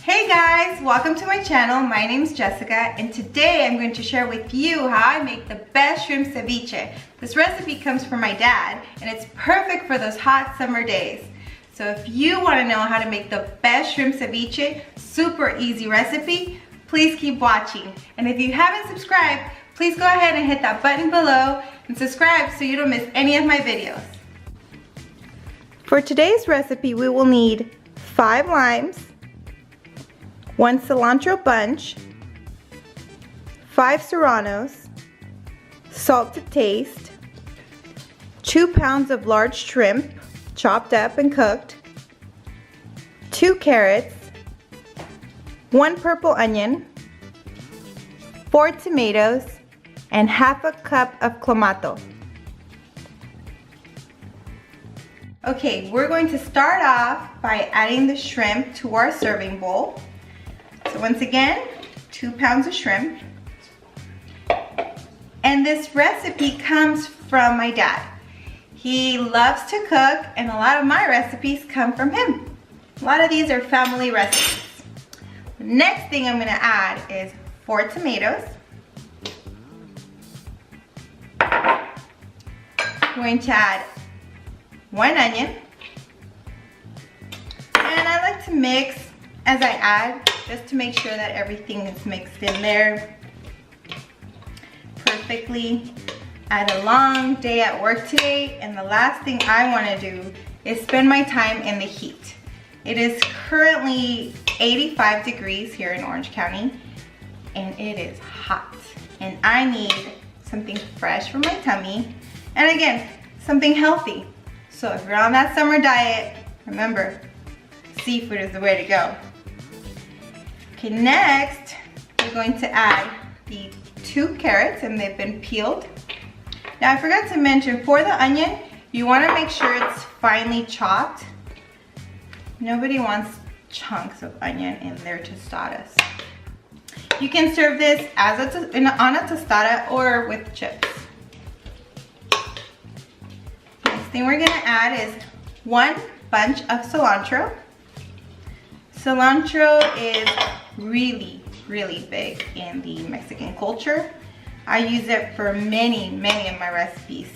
Hey guys, welcome to my channel. My name is Jessica and today I'm going to share with you how I make the best shrimp ceviche. This recipe comes from my dad and it's perfect for those hot summer days. So if you want to know how to make the best shrimp ceviche, super easy recipe, please keep watching. And if you haven't subscribed, please go ahead and hit that button below and subscribe so you don't miss any of my videos. For today's recipe, we will need 5 limes, 1 cilantro bunch, 5 serranos, salt to taste, 2 pounds of large shrimp, chopped up and cooked, 2 carrots, 1 purple onion, 4 tomatoes, and half a cup of Clamato. Okay, we're going to start off by adding the shrimp to our serving bowl. So once again, 2 pounds of shrimp. And this recipe comes from my dad. He loves to cook and a lot of my recipes come from him. A lot of these are family recipes. The next thing I'm going to add is 4 tomatoes. I'm going to add 1 onion. And I like to mix as I add, just to make sure that everything is mixed in there perfectly. I had a long day at work today and the last thing I want to do is spend my time in the heat. It is currently 85 degrees here in Orange County and it is hot and I need something fresh for my tummy and again, something healthy. So if you're on that summer diet, remember, seafood is the way to go. Okay, next we're going to add the 2 carrots and they've been peeled. Now I forgot to mention, for the onion, you want to make sure it's finely chopped. Nobody wants chunks of onion in their tostadas. You can serve this as on a tostada or with chips. Next thing we're going to add is 1 bunch of cilantro. Cilantro is really big in the Mexican culture. I use it for many of my recipes.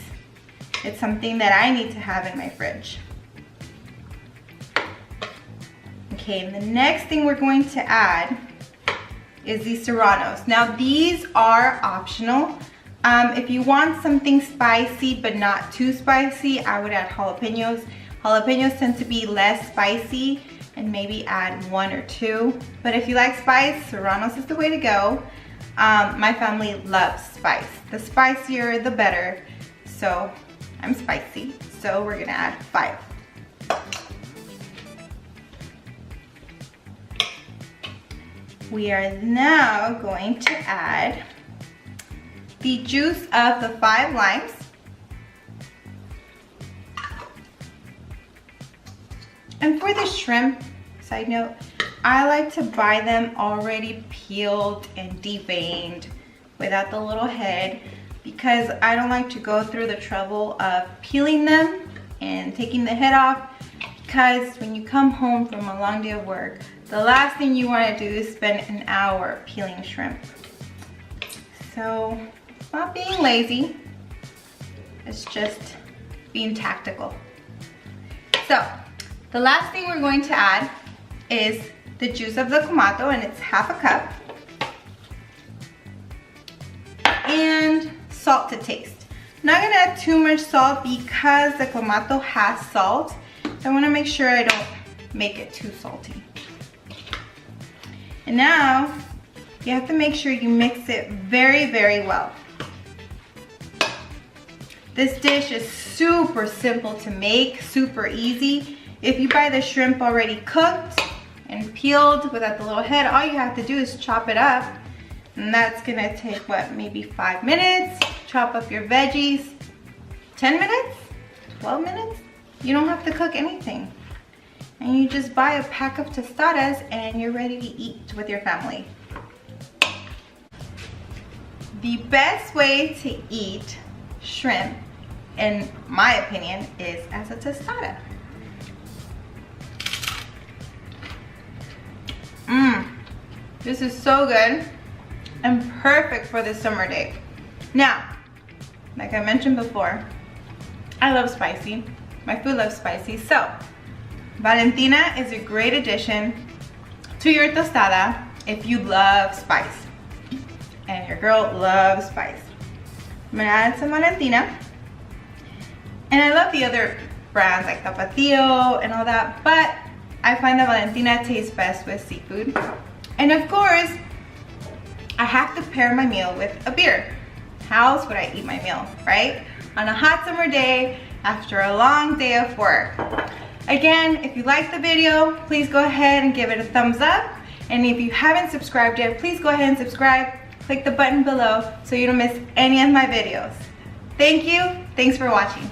It's something that I need to have in my fridge. Okay, and the next thing we're going to add is the serranos. Now these are optional. If you want something spicy but not too spicy, I would add jalapenos. Jalapenos tend to be less spicy and maybe add 1 or 2. But if you like spice, serranos is the way to go. My family loves spice. The spicier, the better. So I'm spicy, so we're gonna add 5. We are now going to add the juice of the 5 limes. And for the shrimp, side note, I like to buy them already peeled and deveined without the little head because I don't like to go through the trouble of peeling them and taking the head off, because when you come home from a long day of work, the last thing you want to do is spend an hour peeling shrimp. So it's not being lazy, it's just being tactical. So the last thing we're going to add is the juice of the Clamato, and it's half a cup. And salt to taste. I'm not gonna add too much salt because the Clamato has salt. So I wanna make sure I don't make it too salty. And now, you have to make sure you mix it very well. This dish is super simple to make, super easy. If you buy the shrimp already cooked and peeled without the little head, all you have to do is chop it up. And that's gonna take, what, maybe 5 minutes. Chop up your veggies. 10 minutes? 12 minutes? You don't have to cook anything. And you just buy a pack of tostadas and you're ready to eat with your family. The best way to eat shrimp, in my opinion, is as a tostada. This is so good and perfect for this summer day. Now, like I mentioned before, I love spicy. My food loves spicy, so Valentina is a great addition to your tostada if you love spice. And your girl loves spice. I'm gonna add some Valentina. And I love the other brands like Tapatio and all that, but I find that Valentina tastes best with seafood. And of course, I have to pair my meal with a beer. How else would I eat my meal, right? On a hot summer day, after a long day of work. Again, if you liked the video, please go ahead and give it a thumbs up. And if you haven't subscribed yet, please go ahead and subscribe. Click the button below so you don't miss any of my videos. Thank you. Thanks for watching.